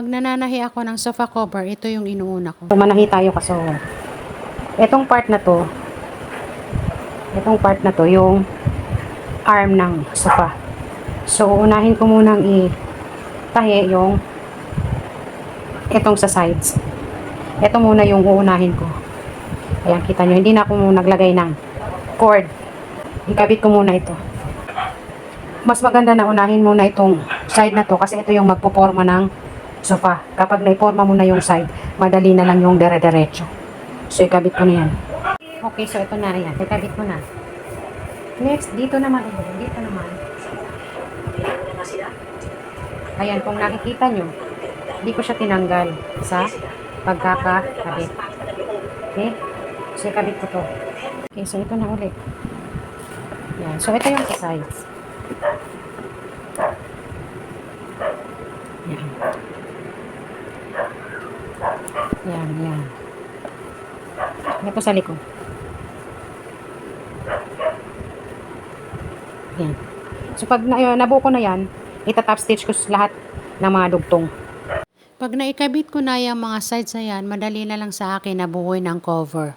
Pag nananahi ako ng sofa cover, ito yung inuuna ko. Manahi tayo kaso. Itong part na to, yung arm ng sofa. So, unahin ko munang itahi yung itong sa sides. Ito muna yung uunahin ko. Ayan, kita nyo. Hindi na ako naglagay ng cord. Ikabit ko muna ito. Mas maganda na unahin muna itong side na to kasi ito yung magpoporma ng sofa. Kapag naiporma mo na yung side, madali na lang yung dire-diretso. So, ikabit ko na yan. Okay, so ito na. Ayan, ikabit ko na. Next, dito naman. Ayan, kung nakikita nyo, hindi ko siya tinanggal sa pagkakabit. Okay? So, ikabit ko to. Okay, so ito na ulit. Ayan, so ito yung sa sides. Ayan. Yan. Ito sa likod. Yan. So, pag nabuo ko na yan, itatop stitch ko lahat ng mga dugtong. Pag naikabit ko na yung mga sides na yan, madali na lang sa akin na buuin ang cover.